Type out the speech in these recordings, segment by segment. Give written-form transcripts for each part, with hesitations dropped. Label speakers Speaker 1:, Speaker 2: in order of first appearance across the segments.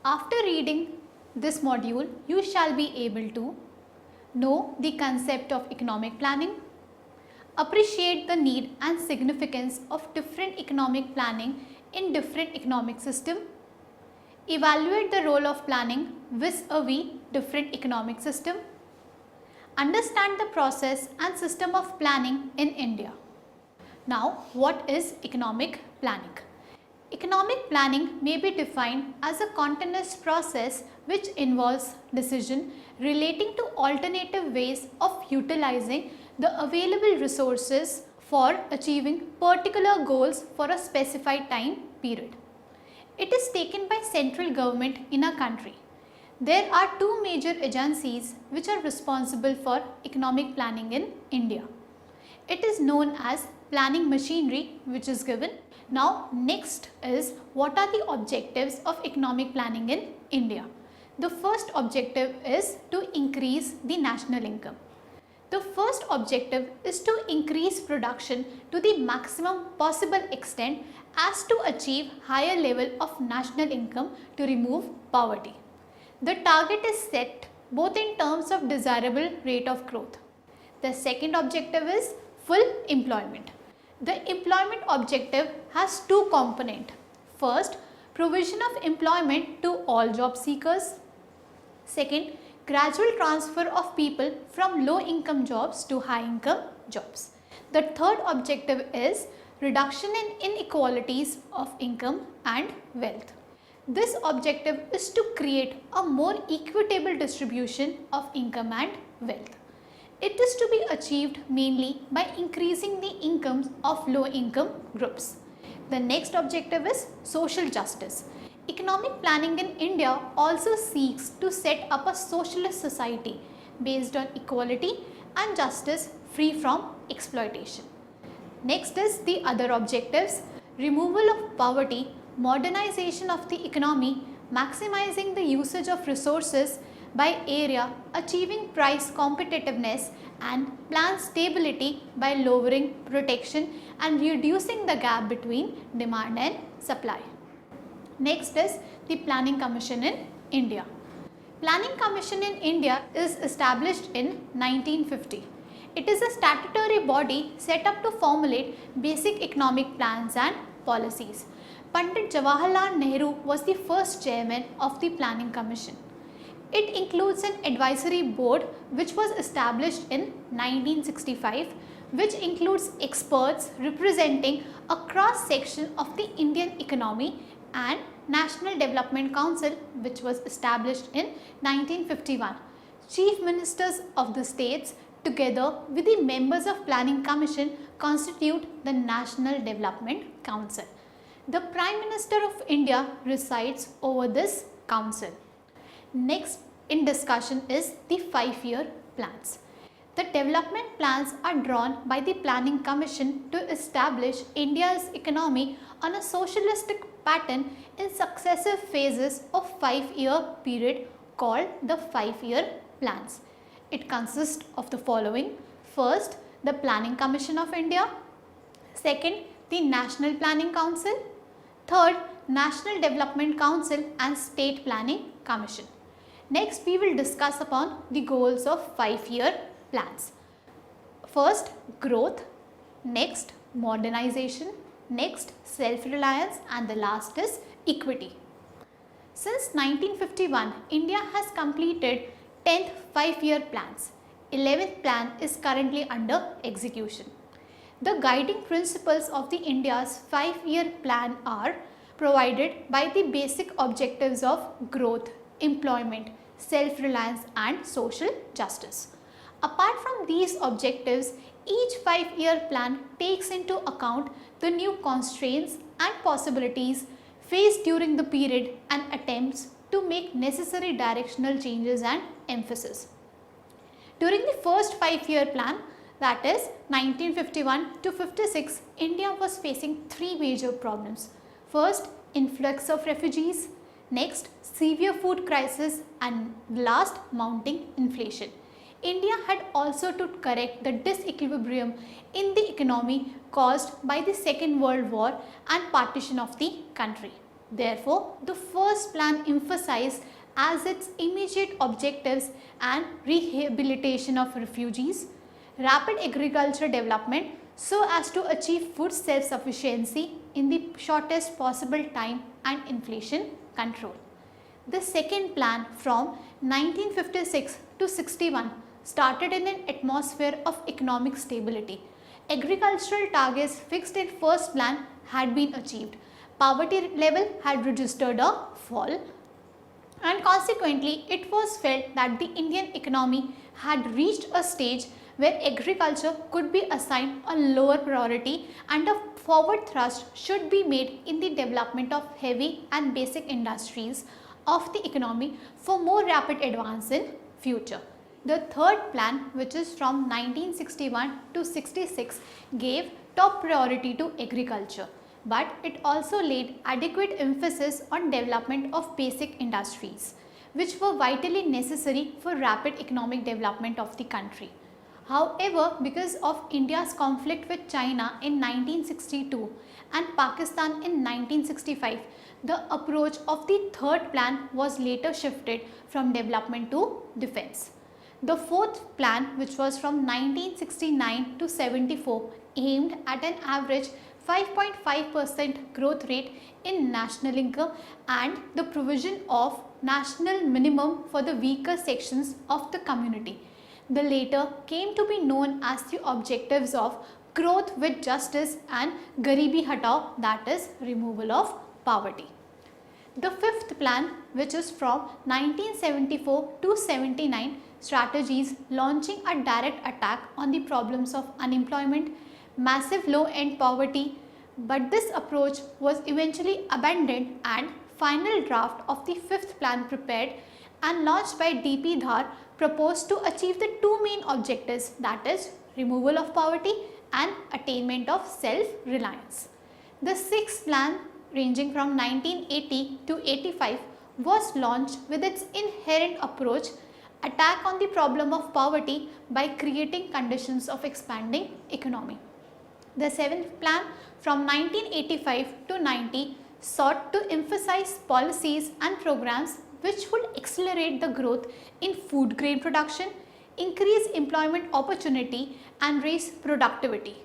Speaker 1: After reading this module, you shall be able to know the concept of economic planning, appreciate the need and significance of different economic planning in different economic system, evaluate the role of planning vis-a-vis different economic system, understand the process and system of planning in India. Now, what is economic planning? Economic planning may be defined as a continuous process which involves decision relating to alternative ways of utilizing the available resources for achieving particular goals for a specified time period. It is taken by central government in a country. There are two major agencies which are responsible for economic planning in India. It is known as planning machinery which is given. Now next is what are the objectives of economic planning in India. The first objective is to increase the national income. The first objective is to increase production to the maximum possible extent as to achieve higher level of national income to remove poverty. The target is set both in terms of desirable rate of growth. The second objective is full employment. The employment objective has two components. First, provision of employment to all job seekers. Second, gradual transfer of people from low income jobs to high income jobs. The third objective is reduction in inequalities of income and wealth. This objective is to create a more equitable distribution of income and wealth. It is to be achieved mainly by increasing the incomes of low income groups. The next objective is social justice. Economic planning in India also seeks to set up a socialist society based on equality and justice free from exploitation. Next is the other objectives: removal of poverty, modernization of the economy, maximizing the usage of resources by area, achieving price competitiveness and plant stability by lowering protection and reducing the gap between demand and supply. Next is the Planning Commission in India. Planning Commission in India is established in 1950. It is a statutory body set up to formulate basic economic plans and policies. Pandit Jawaharlal Nehru was the first chairman of the Planning Commission. It includes an advisory board which was established in 1965, which includes experts representing a cross section of the Indian economy, and National Development Council which was established in 1951. Chief Ministers of the states together with the members of Planning Commission constitute the National Development Council. The Prime Minister of India resides over this council. Next in discussion is the 5-year plans. The development plans are drawn by the Planning Commission to establish India's economy on a socialistic pattern in successive phases of 5-year period called the 5-year plans. It consists of the following: first, the Planning Commission of India; second, the National Planning Council; third, National Development Council and State Planning Commission. Next, we will discuss upon the goals of 5-year plans. First, growth; next, modernization; next, self-reliance, and the last is equity. Since 1951, India has completed 10th 5-year plans. 11th plan is currently under execution. The guiding principles of the India's 5-year plan are provided by the basic objectives of growth, employment, self-reliance and social justice. Apart from these objectives, each 5-year plan takes into account the new constraints and possibilities faced during the period and attempts to make necessary directional changes and emphasis. During the first 5-year plan, that is 1951 to 56, India was facing 3 major problems. First, influx of refugees; next, severe food crisis, and last, mounting inflation. India had also to correct the disequilibrium in the economy caused by the Second World War and partition of the country. Therefore, the first plan emphasized as its immediate objectives and rehabilitation of refugees, rapid agriculture development so as to achieve food self-sufficiency in the shortest possible time and inflation control. The second plan from 1956 to 61 started in an atmosphere of economic stability. Agricultural targets fixed in first plan had been achieved. Poverty level had registered a fall, and consequently it was felt that the Indian economy had reached a stage where agriculture could be assigned a lower priority and a forward thrust should be made in the development of heavy and basic industries of the economy for more rapid advance in future. The third plan, which is from 1961 to 66, gave top priority to agriculture, but it also laid adequate emphasis on development of basic industries, which were vitally necessary for rapid economic development of the country. However, because of India's conflict with China in 1962 and Pakistan in 1965, the approach of the third plan was later shifted from development to defense. The fourth plan, which was from 1969 to 74, aimed at an average 5.5% growth rate in national income and the provision of national minimum for the weaker sections of the community. The latter came to be known as the objectives of growth with justice and Garibi Hatao, that is removal of poverty. The fifth plan, which is from 1974 to 79, strategies launching a direct attack on the problems of unemployment, massive low-end poverty, but this approach was eventually abandoned and final draft of the fifth plan prepared and launched by D.P. Dhar proposed to achieve the two main objectives, that is removal of poverty and attainment of self-reliance. The sixth plan, ranging from 1980 to 85, was launched with its inherent approach, attack on the problem of poverty by creating conditions of expanding economy. The seventh plan from 1985 to 90 sought to emphasize policies and programs which would accelerate the growth in food grain production, increase employment opportunity and raise productivity.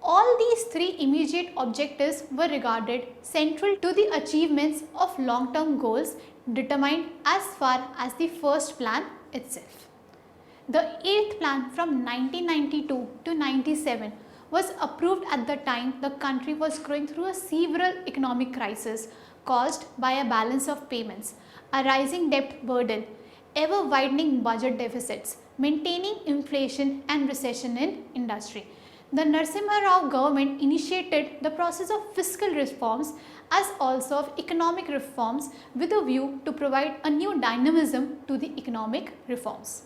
Speaker 1: All these three immediate objectives were regarded central to the achievements of long-term goals determined as far as the first plan itself. The eighth plan from 1992 to 97 was approved at the time the country was going through a severe economic crisis caused by a balance of payments, a rising debt burden, ever widening budget deficits, maintaining inflation and recession in industry. The Narasimha Rao government initiated the process of fiscal reforms as also of economic reforms with a view to provide a new dynamism to the economic reforms.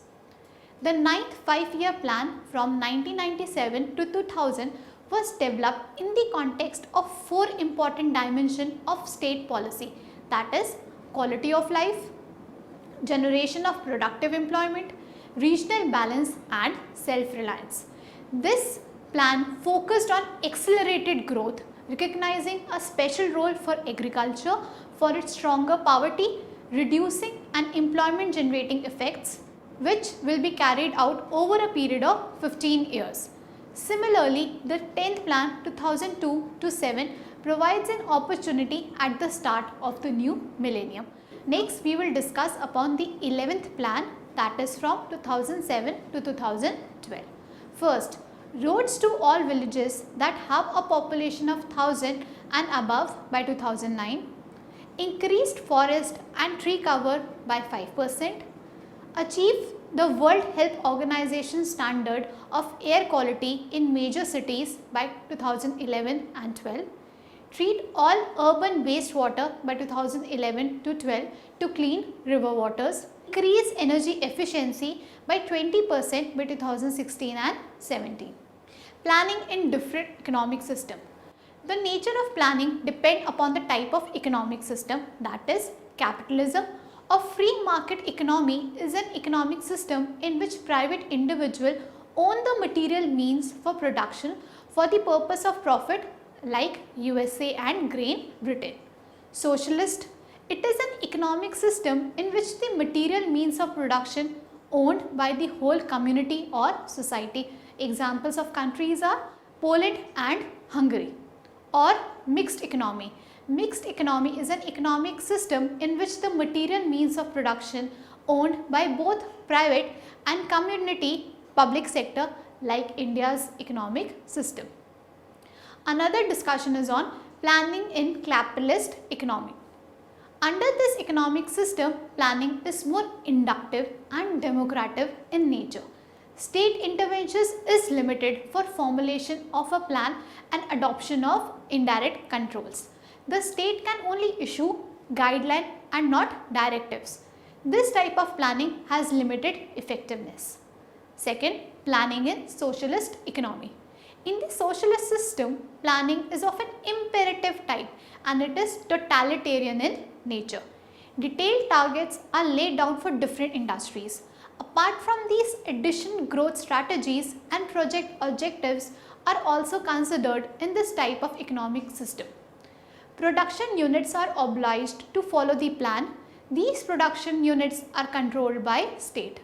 Speaker 1: The ninth five-year plan from 1997 to 2000 was developed in the context of four important dimensions of state policy, that is quality of life, generation of productive employment, regional balance and self-reliance. This plan focused on accelerated growth, recognizing a special role for agriculture for its stronger poverty, reducing and employment generating effects, which will be carried out over a period of 15 years. Similarly, the 10th plan 2002 to 7 provides an opportunity at the start of the new millennium. Next, we will discuss upon the 11th plan, that is from 2007 to 2012. First, roads to all villages that have a population of 1000 and above by 2009, increased forest and tree cover by 5%, achieve the World Health Organization standard of air quality in major cities by 2011 and 12, treat all urban wastewater by 2011 to 12 to clean river waters, increase energy efficiency by 20% by 2016 and 17. Planning in different economic system. The nature of planning depends upon the type of economic system, that is capitalism. A free market economy is an economic system in which private individuals own the material means for production for the purpose of profit, like USA and Great Britain. Socialist, it is an economic system in which the material means of production owned by the whole community or society. Examples of countries are Poland and Hungary. Or mixed economy. Mixed economy is an economic system in which the material means of production owned by both private and community public sector like India's economic system. Another discussion is on planning in capitalist economy. Under this economic system, planning is more inductive and democratic in nature. State interventions is limited for formulation of a plan and adoption of indirect controls. The state can only issue guidelines and not directives. This type of planning has limited effectiveness. Second, planning in socialist economy. In the socialist system, planning is of an imperative type and it is totalitarian in nature. Detailed targets are laid down for different industries. Apart from these, additional growth strategies and project objectives are also considered in this type of economic system. Production units are obliged to follow the plan. These production units are controlled by state.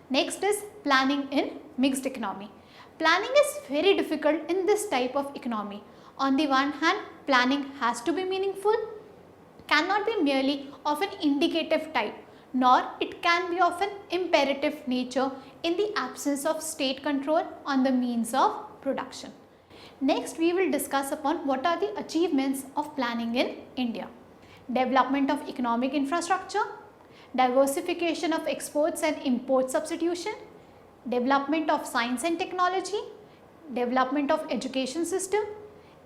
Speaker 1: Next is planning in mixed economy. Planning is very difficult in this type of economy. On the one hand, planning has to be meaningful, cannot be merely of an indicative type, nor it can be of an imperative nature in the absence of state control on the means of production. Next, we will discuss upon what are the achievements of planning in India. Development of economic infrastructure, diversification of exports and import substitution, development of science and technology, development of education system,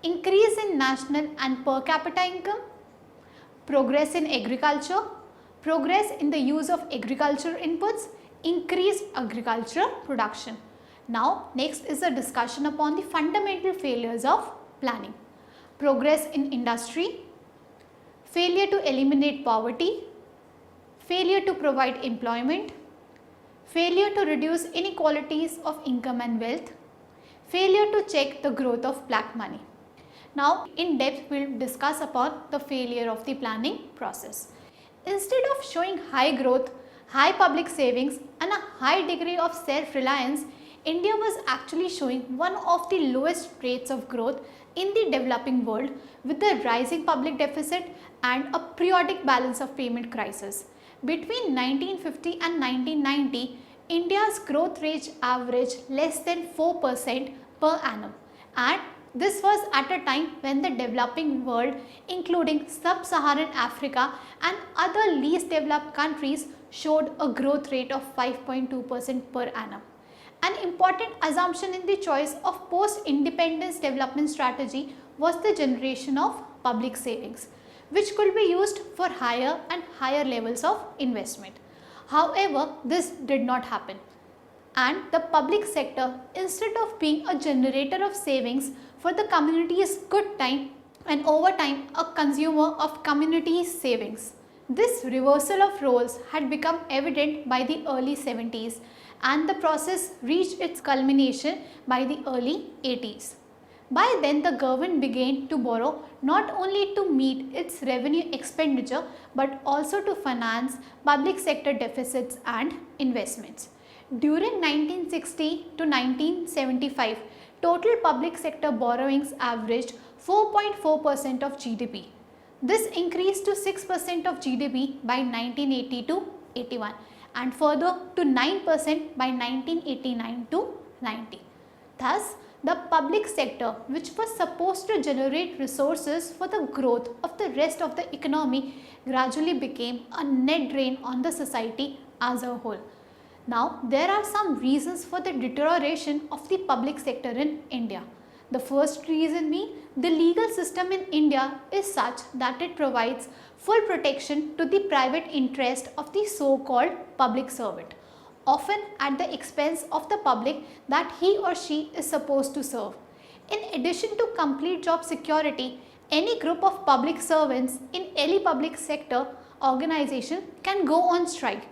Speaker 1: increase in national and per capita income, progress in agriculture, progress in the use of agricultural inputs, increased agricultural production. Now, next is a discussion upon the fundamental failures of planning. Progress in industry, failure to eliminate poverty, failure to provide employment, failure to reduce inequalities of income and wealth, failure to check the growth of black money. Now, in depth we will discuss upon the failure of the planning process. Instead of showing high growth, high public savings and a high degree of self-reliance, India was actually showing one of the lowest rates of growth in the developing world with a rising public deficit and a periodic balance of payment crisis. Between 1950 and 1990, India's growth rate averaged less than 4% per annum, and this was at a time when the developing world, including sub-Saharan Africa and other least developed countries, showed a growth rate of 5.2% per annum. An important assumption in the choice of post-independence development strategy was the generation of public savings, which could be used for higher and higher levels of investment. However, this did not happen, and the public sector, instead of being a generator of savings for the community's good time and over time a consumer of community savings. This reversal of roles had become evident by the early 70s, and the process reached its culmination by the early 80s. By then, the government began to borrow not only to meet its revenue expenditure but also to finance public sector deficits and investments. During 1960 to 1975, total public sector borrowings averaged 4.4% of GDP. This increased to 6% of GDP by 1980 to 81 and further to 9% by 1989 to 90. Thus, the public sector, which was supposed to generate resources for the growth of the rest of the economy, gradually became a net drain on the society as a whole. Now, there are some reasons for the deterioration of the public sector in India. The first reason being the legal system in India is such that it provides full protection to the private interest of the so-called public servant, often at the expense of the public that he or she is supposed to serve. In addition to complete job security, any group of public servants in any public sector organization can go on strike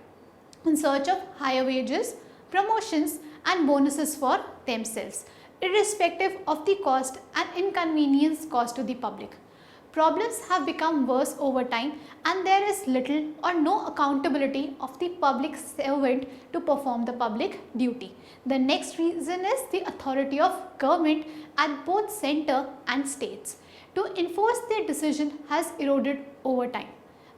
Speaker 1: in search of higher wages, promotions and bonuses for themselves, irrespective of the cost and inconvenience caused to the public. Problems have become worse over time and there is little or no accountability of the public servant to perform the public duty. The next reason is the authority of government at both center and states to enforce their decision has eroded over time.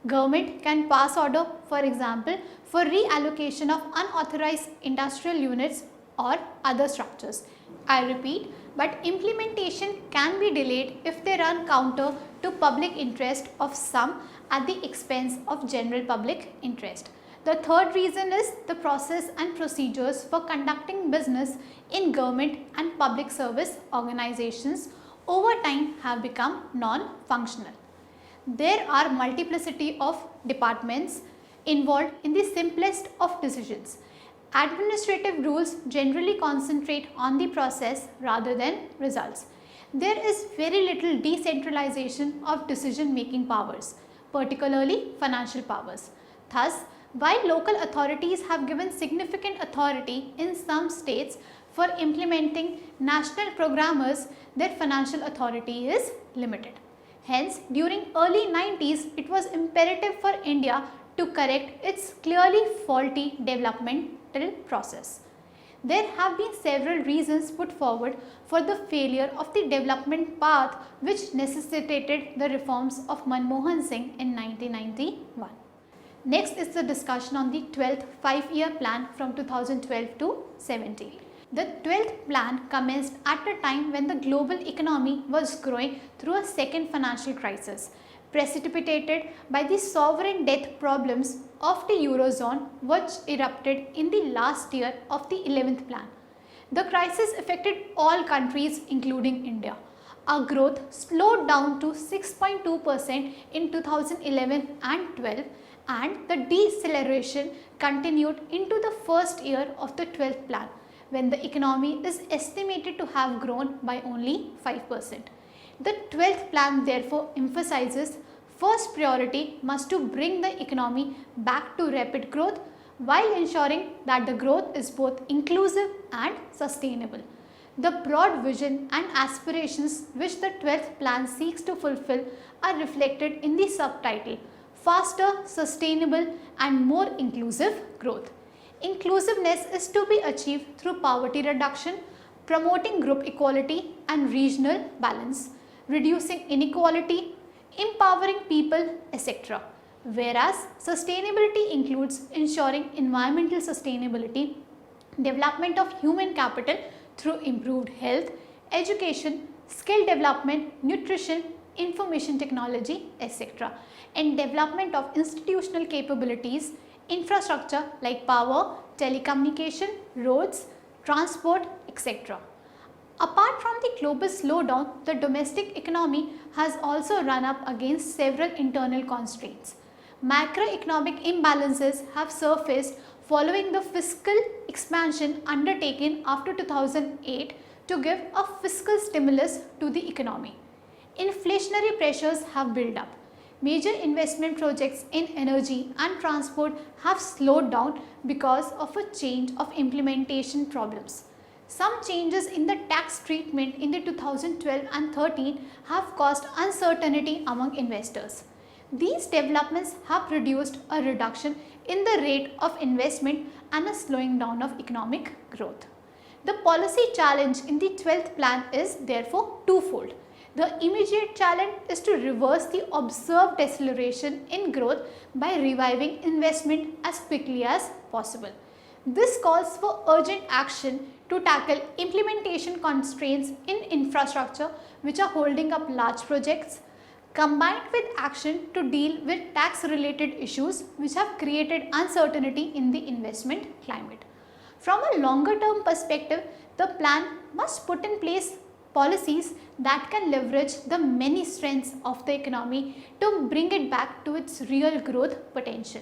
Speaker 1: Government can pass order, for example, for reallocation of unauthorized industrial units or other structures. I repeat, but implementation can be delayed if they run counter to public interest of some at the expense of general public interest. The third reason is the process and procedures for conducting business in government and public service organizations over time have become non-functional. There are multiplicity of departments involved in the simplest of decisions. Administrative rules generally concentrate on the process rather than results. There is very little decentralization of decision-making powers, particularly financial powers. Thus, while local authorities have given significant authority in some states for implementing national programmers, their financial authority is limited. Hence, during early 90s, it was imperative for India to correct its clearly faulty developmental process. There have been several reasons put forward for the failure of the development path which necessitated the reforms of Manmohan Singh in 1991. Next is the discussion on the 12th 5-year plan from 2012 to 17. The 12th plan commenced at a time when the global economy was growing through a second financial crisis, precipitated by the sovereign debt problems of the Eurozone which erupted in the last year of the 11th plan. The crisis affected all countries including India. Our growth slowed down to 6.2% in 2011 and 12 and the deceleration continued into the first year of the 12th plan when the economy is estimated to have grown by only 5%. The 12th plan therefore emphasizes first priority must to bring the economy back to rapid growth while ensuring that the growth is both inclusive and sustainable. The broad vision and aspirations which the 12th plan seeks to fulfill are reflected in the subtitle Faster, Sustainable and More Inclusive Growth. Inclusiveness is to be achieved through poverty reduction, promoting group equality and regional balance, reducing inequality, empowering people, etc. Whereas sustainability includes ensuring environmental sustainability, development of human capital through improved health, education, skill development, nutrition, information technology, etc. and development of institutional capabilities, infrastructure like power, telecommunication, roads, transport, etc. Apart from the global slowdown, the domestic economy has also run up against several internal constraints. Macroeconomic imbalances have surfaced following the fiscal expansion undertaken after 2008 to give a fiscal stimulus to the economy. Inflationary pressures have built up. Major investment projects in energy and transport have slowed down because of a change of implementation problems. Some changes in the tax treatment in the 2012 and 13 have caused uncertainty among investors. These developments have produced a reduction in the rate of investment and a slowing down of economic growth. The policy challenge in the 12th plan is therefore twofold. The immediate challenge is to reverse the observed deceleration in growth by reviving investment as quickly as possible. This calls for urgent action to tackle implementation constraints in infrastructure which are holding up large projects, combined with action to deal with tax related issues which have created uncertainty in the investment climate. From a longer term perspective, the plan must put in place policies that can leverage the many strengths of the economy to bring it back to its real growth potential.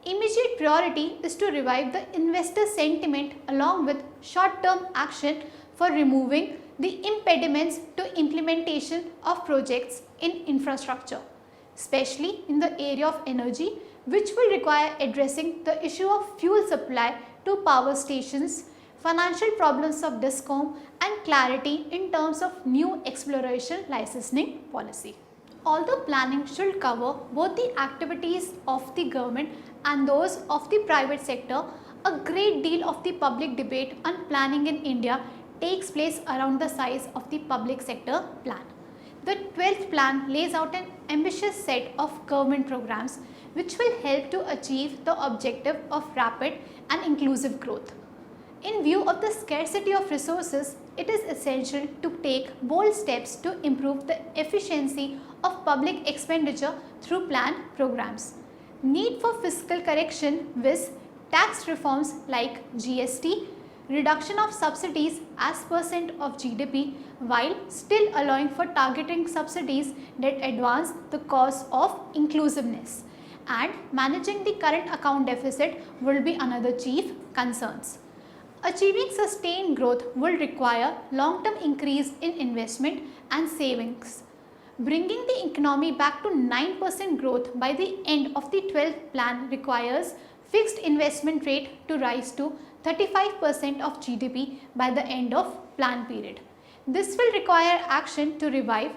Speaker 1: Immediate priority is to revive the investor sentiment along with short-term action for removing the impediments to implementation of projects in infrastructure, especially in the area of energy, which will require addressing the issue of fuel supply to power stations, financial problems of DISCOM and clarity in terms of new exploration licensing policy. Although planning should cover both the activities of the government and those of the private sector, a great deal of the public debate on planning in India takes place around the size of the public sector plan. The 12th plan lays out an ambitious set of government programs which will help to achieve the objective of rapid and inclusive growth. In view of the scarcity of resources, it is essential to take bold steps to improve the efficiency of public expenditure through planned programs. Need for fiscal correction with tax reforms like GST, reduction of subsidies as percent of GDP while still allowing for targeting subsidies that advance the cause of inclusiveness, and managing the current account deficit will be another chief concerns. Achieving sustained growth will require long-term increase in investment and savings. Bringing the economy back to 9% growth by the end of the 12th plan requires fixed investment rate to rise to 35% of GDP by the end of plan period. This will require action to revive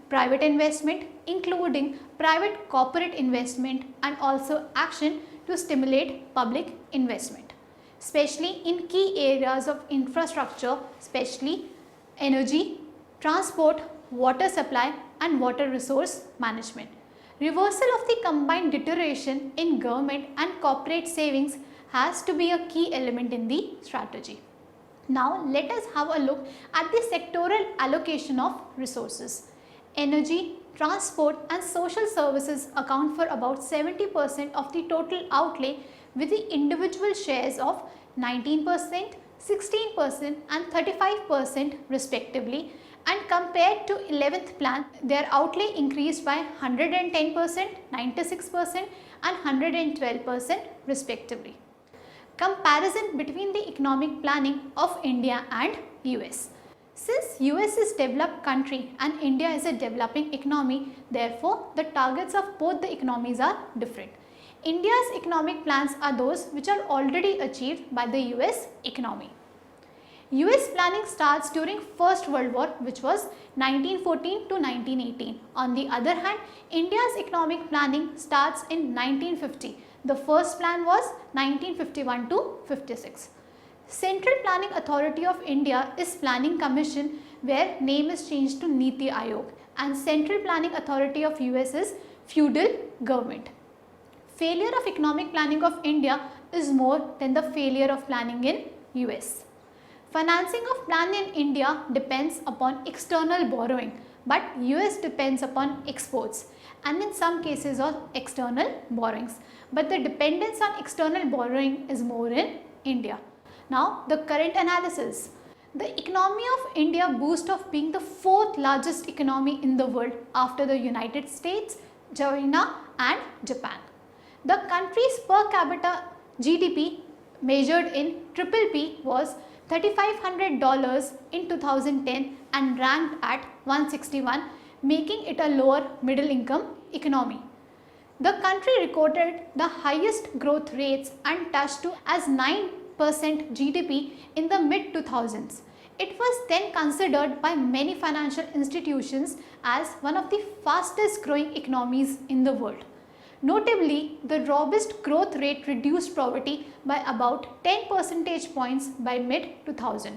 Speaker 1: private investment, including private corporate investment, and also action to stimulate public investment, especially in key areas of infrastructure, especially energy, transport, water supply and water resource management. Reversal of the combined deterioration in government and corporate savings has to be a key element in the strategy. Now let us have a look at the sectoral allocation of resources. Energy, transport and social services account for about 70% of the total outlay, with the individual shares of 19%, 16% and 35% respectively, and compared to 11th plan, their outlay increased by 110%, 96% and 112% respectively. Comparison between the economic planning of India and US. Since US is a developed country and India is a developing economy, therefore the targets of both the economies are different. India's economic plans are those which are already achieved by the US economy. US planning starts during First World War, which was 1914 to 1918. On the other hand, India's economic planning starts in 1950. The first plan was 1951 to 56. Central Planning Authority of India is Planning Commission, where name is changed to Niti Aayog, and Central Planning Authority of US is feudal government. Failure of economic planning of India is more than the failure of planning in US. Financing of plan in India depends upon external borrowing, but US depends upon exports and in some cases on external borrowings. But the dependence on external borrowing is more in India. Now the current analysis. The economy of India boasts of being the fourth largest economy in the world after the United States, China and Japan. The country's per capita GDP measured in PPP was $3,500 in 2010 and ranked at 161, making it a lower middle income economy. The country recorded the highest growth rates and touched to as 9% GDP in the mid 2000s. It was then considered by many financial institutions as one of the fastest growing economies in the world. Notably, the robust growth rate reduced poverty by about 10 percentage points by mid-2000.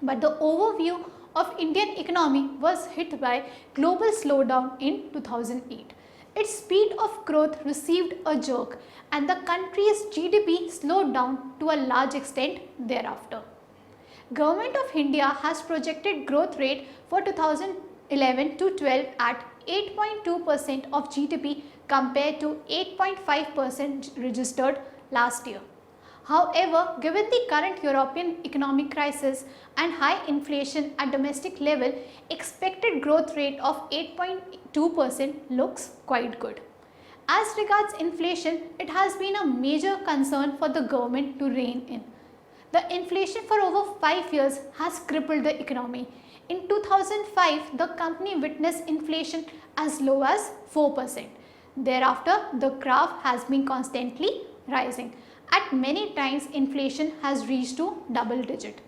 Speaker 1: But the overview of Indian economy was hit by global slowdown in 2008. Its speed of growth received a jerk and the country's GDP slowed down to a large extent thereafter. Government of India has projected growth rate for 2011 to 12 at 8.2% of GDP compared to 8.5% registered last year. However, given the current European economic crisis and high inflation at domestic level, expected growth rate of 8.2% looks quite good. As regards inflation, it has been a major concern for the government to rein in. The inflation for over 5 years has crippled the economy. In 2005, the company witnessed inflation as low as 4%. Thereafter, the graph has been constantly rising. At many times, inflation has reached to double digit.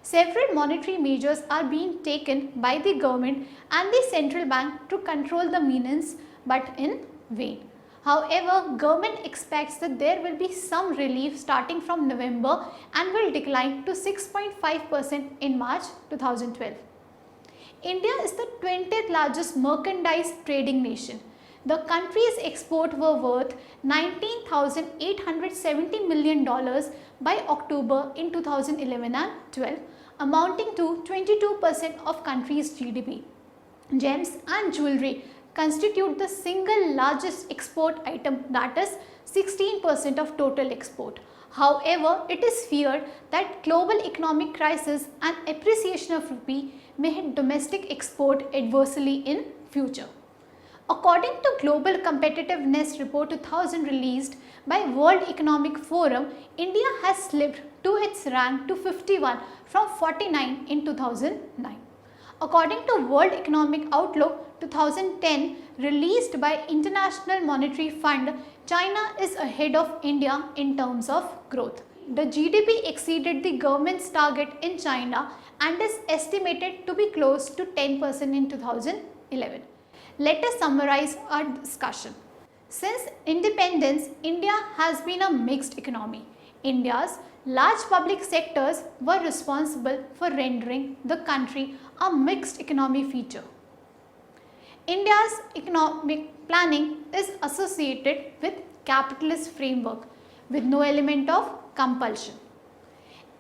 Speaker 1: Several monetary measures are being taken by the government and the central bank to control the menace, but in vain. However, government expects that there will be some relief starting from November and will decline to 6.5% in March 2012. India is the 20th largest merchandise trading nation. The country's exports were worth $19,870 million by October in 2011 and 12, amounting to 22% of country's GDP. Gems and jewelry constitute the single largest export item, that is 16% of total export. However, it is feared that global economic crisis and appreciation of rupee may hit domestic export adversely in future. According to Global Competitiveness Report 2000 released by World Economic Forum, India has slipped to its rank to 51 from 49 in 2009. According to World Economic Outlook 2010 released by International Monetary Fund, China is ahead of India in terms of growth. The GDP exceeded the government's target in China and is estimated to be close to 10% in 2011. Let us summarize our discussion. Since independence, India has been a mixed economy. India's large public sectors were responsible for rendering the country a mixed economy feature. India's economic planning is associated with capitalist framework with no element of compulsion.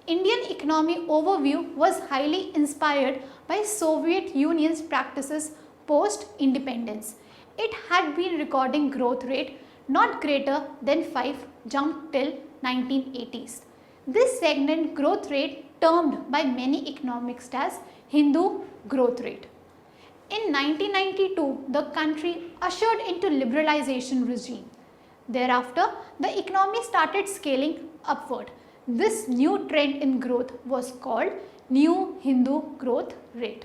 Speaker 1: Indian economy overview was highly inspired by Soviet Union's practices post-independence. It had been recording growth rate not greater than 5 jumped till 1980s. This stagnant growth rate termed by many economists as Hindu growth rate. In 1992, the country ushered into liberalization regime. Thereafter, the economy started scaling upward. This new trend in growth was called New Hindu Growth Rate.